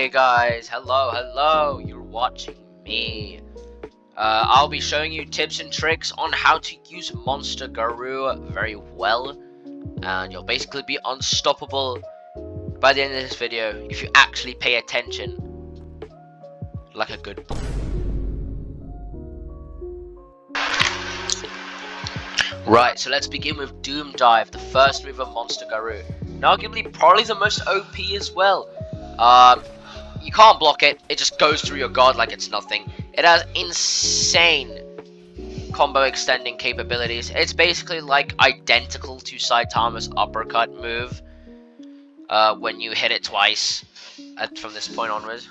Hey guys, hello, you're watching me. I'll be showing you tips and tricks on how to use Monster Garou very well, and you'll basically be unstoppable by the end of this video if you actually pay attention like a good boy. Right, so let's begin with Doom Dive, the first move of Monster Garou, and arguably probably the most OP as well. You can't block it, it just goes through your guard like it's nothing. It has insane combo extending capabilities. It's basically like identical to Saitama's uppercut move when you hit it twice from this point onwards.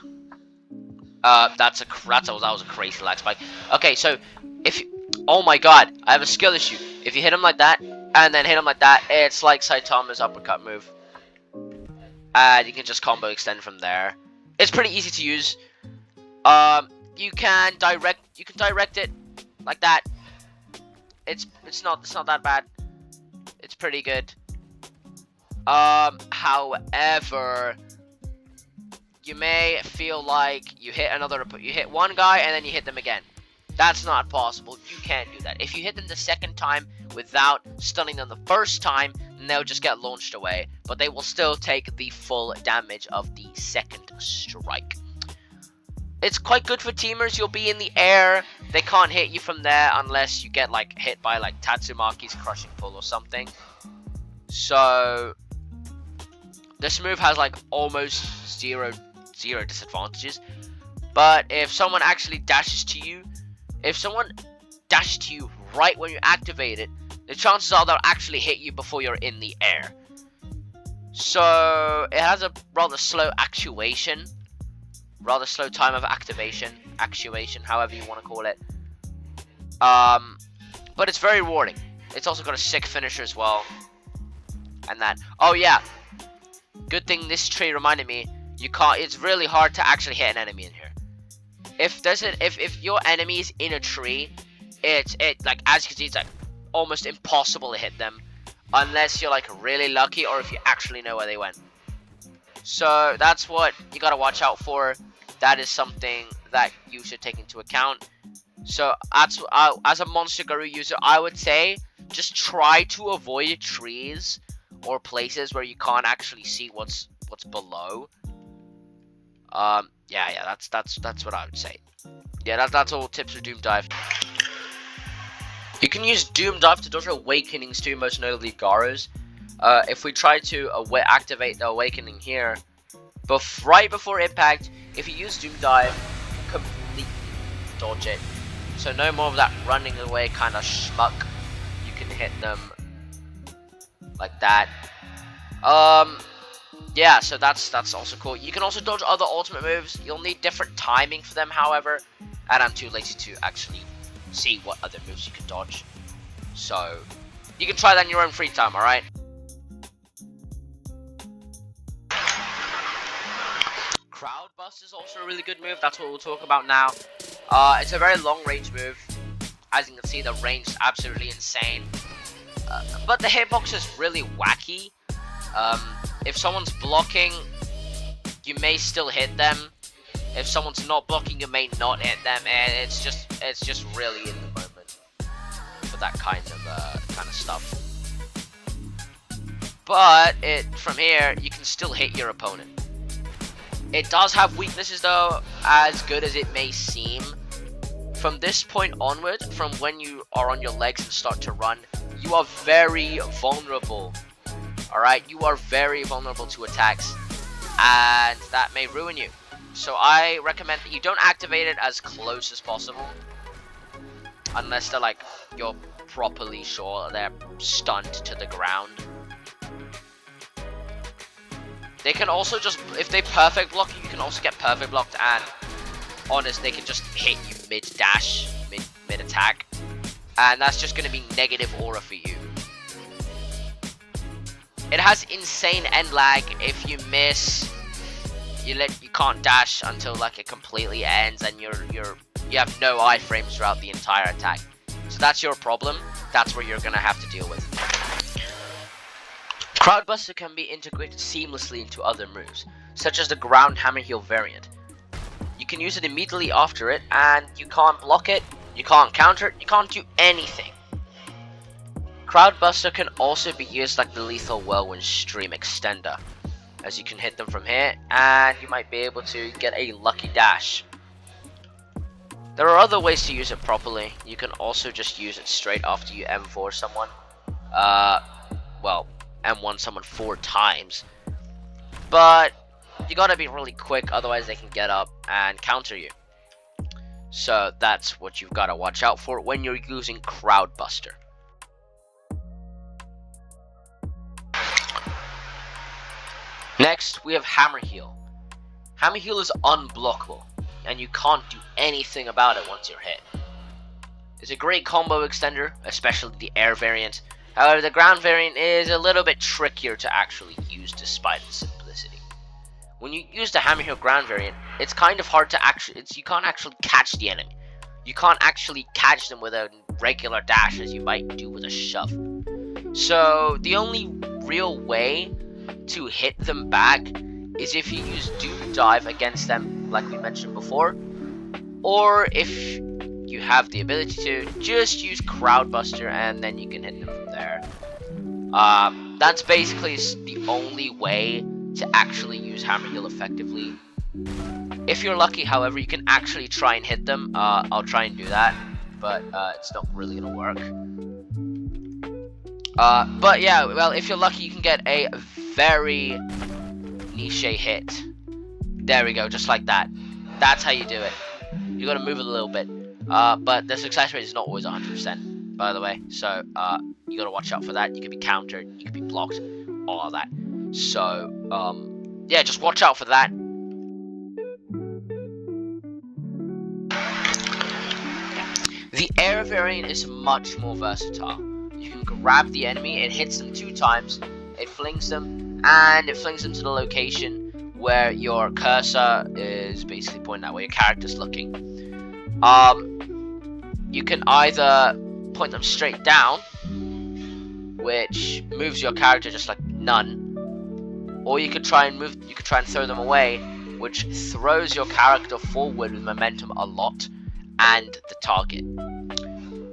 That was a crazy lag spike. Okay, so if you, oh my god, I have a skill issue. If you hit him like that and then hit him like that, it's like Saitama's uppercut move. And you can just combo extend from there. It's pretty easy to use. You can direct it like that. It's not that bad. It's pretty good. However, you may feel like you hit one guy and then you hit them again. That's not possible. You can't do that. If you hit them the second time without stunning them the first time, then they'll just get launched away. But they will still take the full damage of the second strike. It's quite good for teamers. You'll be in the air. They can't hit you from there unless you get like hit by like Tatsumaki's crushing pull or something. So this move has like almost zero disadvantages. But if someone actually dashes to you, right when you activate it, the chances are they'll actually hit you before you're in the air. So it has a rather slow actuation, rather slow time of actuation, however you want to call it. But it's very rewarding. It's also got a sick finisher as well. And that, oh yeah, good thing this tree reminded me. It's really hard to actually hit an enemy in here. If your enemy is in a tree, like as you can see, it's like almost impossible to hit them unless you're like really lucky or if you actually know where they went. So that's what you gotta watch out for. That is something that you should take into account. So as a Monster Garou user, I would say just try to avoid trees or places where you can't actually see what's below. Yeah, that's what I would say. Yeah, that's all tips for Doom Dive. You can use Doom Dive to dodge awakenings too, most notably Garou's. If we try to activate the awakening here, right before impact, if you use Doom Dive, completely dodge it. So no more of that running away kind of schmuck. You can hit them like that. Yeah, so that's also cool. You can also dodge other ultimate moves. You'll need different timing for them, however, and I'm too lazy to actually see what other moves you can dodge. So you can try that in your own free time, alright? Crowd Bust is also a really good move. That's what we'll talk about now. It's a very long range move. As you can see, the range is absolutely insane. But the hitbox is really wacky. If someone's blocking, you may still hit them. If someone's not blocking, you may not hit them, and it's just really in the moment for that kind of stuff. But from here, you can still hit your opponent. It does have weaknesses though, as good as it may seem. From this point onward, from when you are on your legs and start to run, you are very vulnerable. Alright, you are very vulnerable to attacks, and that may ruin you. So I recommend that you don't activate it as close as possible, unless they're like, you're properly sure they're stunned to the ground. They can also just, if they perfect block you, you can also get perfect blocked, and honest, they can just hit you mid-dash, mid-attack, and that's just going to be negative aura for you. It has insane end lag. If you miss, you can't dash until like it completely ends, and you have no iframes throughout the entire attack. So that's your problem. That's where you're gonna have to deal with. Crowdbuster can be integrated seamlessly into other moves, such as the ground hammer heel variant. You can use it immediately after it, and you can't block it, you can't counter it, you can't do anything. Crowdbuster can also be used like the Lethal Whirlwind Stream Extender, as you can hit them from here, and you might be able to get a lucky dash. There are other ways to use it properly. You can also just use it straight after you M4 someone. Well, M1 someone 4 times. But you gotta be really quick, otherwise they can get up and counter you. So that's what you've gotta watch out for when you're using Crowdbuster. Next, we have Hammer Heel. Hammer Heel is unblockable, and you can't do anything about it once you're hit. It's a great combo extender, especially the air variant. However, the ground variant is a little bit trickier to actually use despite its simplicity. When you use the Hammer Heel ground variant, it's kind of hard to you can't actually catch the enemy. You can't actually catch them with a regular dash as you might do with a shove. So the only real way to hit them back is if you use Doom Dive against them, like we mentioned before, or if you have the ability to, just use Crowdbuster and then you can hit them from there. That's basically the only way to actually use Hammer Heel effectively. If you're lucky, however, you can actually try and hit them. I'll try and do that, but it's not really gonna work. But yeah, well, if you're lucky, you can get a very niche hit. There we go, just like that. That's how you do it. You gotta move it a little bit. But the success rate is not always 100%, by the way. So, you gotta watch out for that. You can be countered, you can be blocked, all of that. So, yeah, just watch out for that. The air variant is much more versatile. You can grab the enemy, it hits them 2 times, it flings them, and it flings them to the location where your cursor is basically pointing out where your character's looking. You can either point them straight down, which moves your character just like none, or you could try and throw them away, which throws your character forward with momentum a lot, and the target.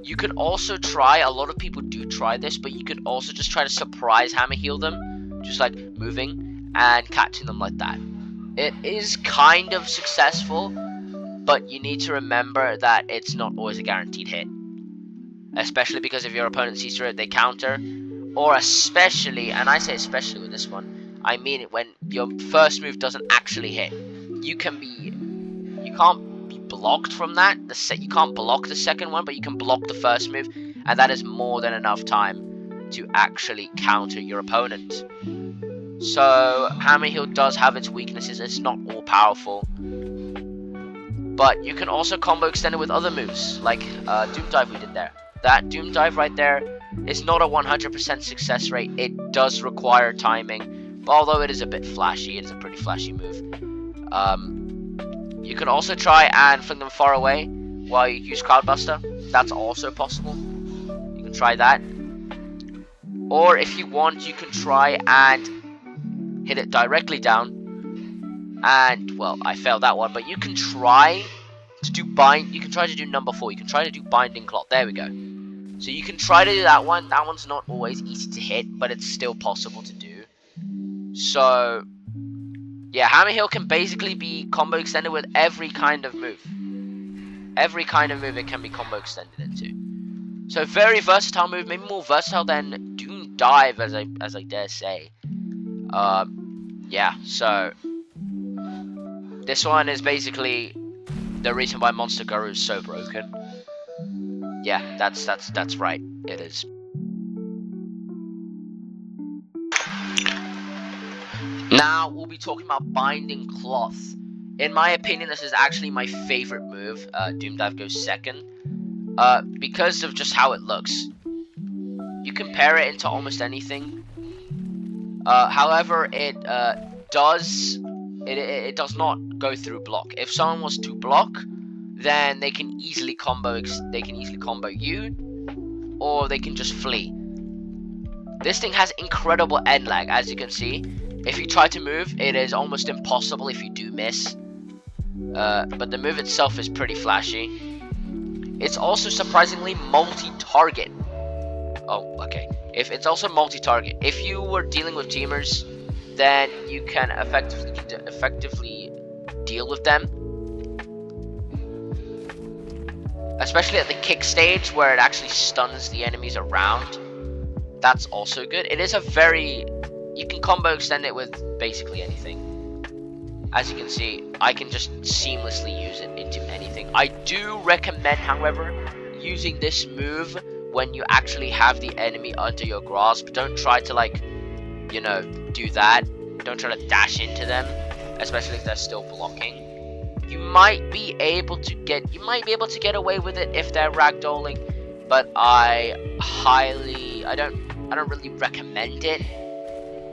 You could also try, a lot of people do try this, but you could also just try to surprise Hammer Heel them, just like moving and catching them like that. It is kind of successful, but you need to remember that it's not always a guaranteed hit. Especially because if your opponent sees through it, they counter, or especially, and I say especially with this one, I mean it when your first move doesn't actually hit. You can't be blocked from that. You can't block the second one, but you can block the first move, and that is more than enough time to actually counter your opponent. So Hammer Heel does have its weaknesses. It's not all powerful, but you can also combo extend it with other moves like Doom Dive we did there. That Doom Dive right there is not a 100% success rate. It does require timing, but although it is a bit flashy, it is a pretty flashy move. You can also try and fling them far away while you use Crowdbuster. That's also possible. You can try that. Or if you want, you can try and hit it directly down. And, well, I failed that one. But you can try to do number 4. You can try to do Binding Cloth. There we go. So you can try to do that one. That one's not always easy to hit, but it's still possible to do. So yeah, Hammer Heel can basically be combo extended with every kind of move. Every kind of move it can be combo extended into. So very versatile move, maybe more versatile than Doom Dive, as I dare say. Yeah, so this one is basically the reason why Monster Garou is so broken. Yeah, that's right. It is. Now we'll be talking about Binding Cloth. In my opinion, this is actually my favorite move. Doom Dive goes second, because of just how it looks. You can pair it into almost anything. However, it does not go through block. If someone was to block, then they can easily combo you, or they can just flee. This thing has incredible end lag, as you can see. If you try to move, it is almost impossible if you do miss. But the move itself is pretty flashy. It's also surprisingly multi-target. Oh, okay. If it's also multi-target. If you were dealing with teamers, then you can effectively deal with them. Especially at the kick stage, where it actually stuns the enemies around. That's also good. It is a very... You can combo extend it with basically anything. As you can see, I can just seamlessly use it into anything. I do recommend, however, using this move when you actually have the enemy under your grasp. Don't try to, like, you know, do that. Don't try to dash into them, especially if they're still blocking. You might be able to get away with it if they're ragdolling, but I don't really recommend it,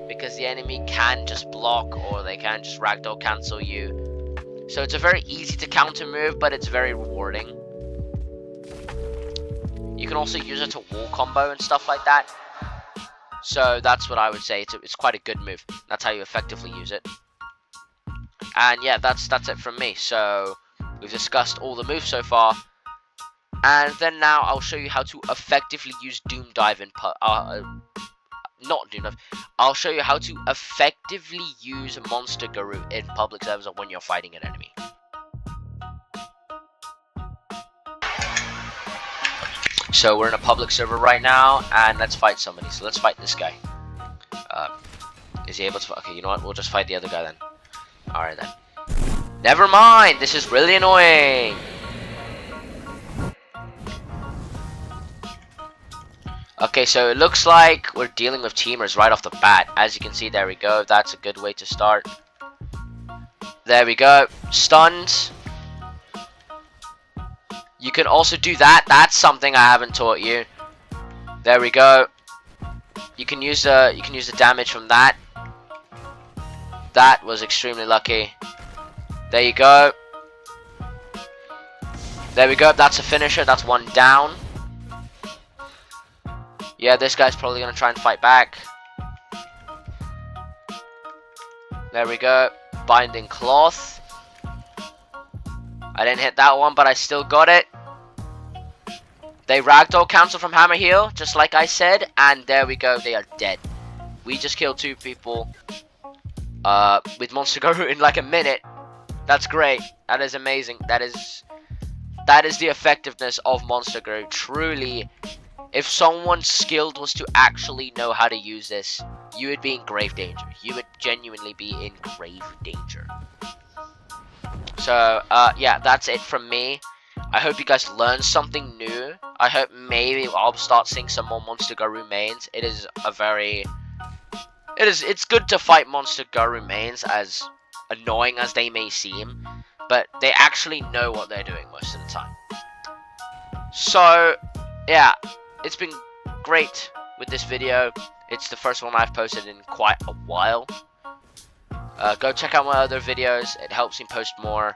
because the enemy can just block or they can just ragdoll cancel you. So it's a very easy to counter move, but it's very rewarding. You can also use it to wall combo and stuff like that. So that's what I would say. It's quite a good move. That's how you effectively use it. And yeah, that's it from me. So we've discussed all the moves so far. And then now I'll show you how to effectively use Doom Dive in not Doom Dive. I'll show you how to effectively use Monster Garou in public servers or when you're fighting an enemy. So we're in a public server right now, and let's fight somebody. So let's fight this guy. Is he able to? Okay, you know what? We'll just fight the other guy then. All right then. Never mind. This is really annoying. Okay, so it looks like we're dealing with teamers right off the bat. As you can see, there we go. That's a good way to start. There we go. Stunned. You can also do that. That's something I haven't taught you. There we go. You can use the damage from that. That was extremely lucky. There you go. There we go. That's a finisher. That's one down. Yeah, this guy's probably gonna try and fight back. There we go. Binding cloth. I didn't hit that one, but I still got it. They ragdoll cancel from hammer heal, just like I said, and there we go. They are dead. We just killed 2 people with Monster Garou in like a minute. That's great. That is amazing. That is the effectiveness of Monster Garou. Truly, if someone skilled was to actually know how to use this, you would be in grave danger. You would genuinely be in grave danger. So, yeah, that's it from me. I hope you guys learned something new. I hope maybe I'll start seeing some more Monster Garou mains. It's good to fight Monster Garou mains, as annoying as they may seem, but they actually know what they're doing most of the time. So, yeah, it's been great with this video. It's the first one I've posted in quite a while. Go check out my other videos. It helps me post more.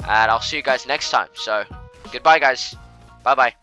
And I'll see you guys next time. So, goodbye, guys. Bye-bye.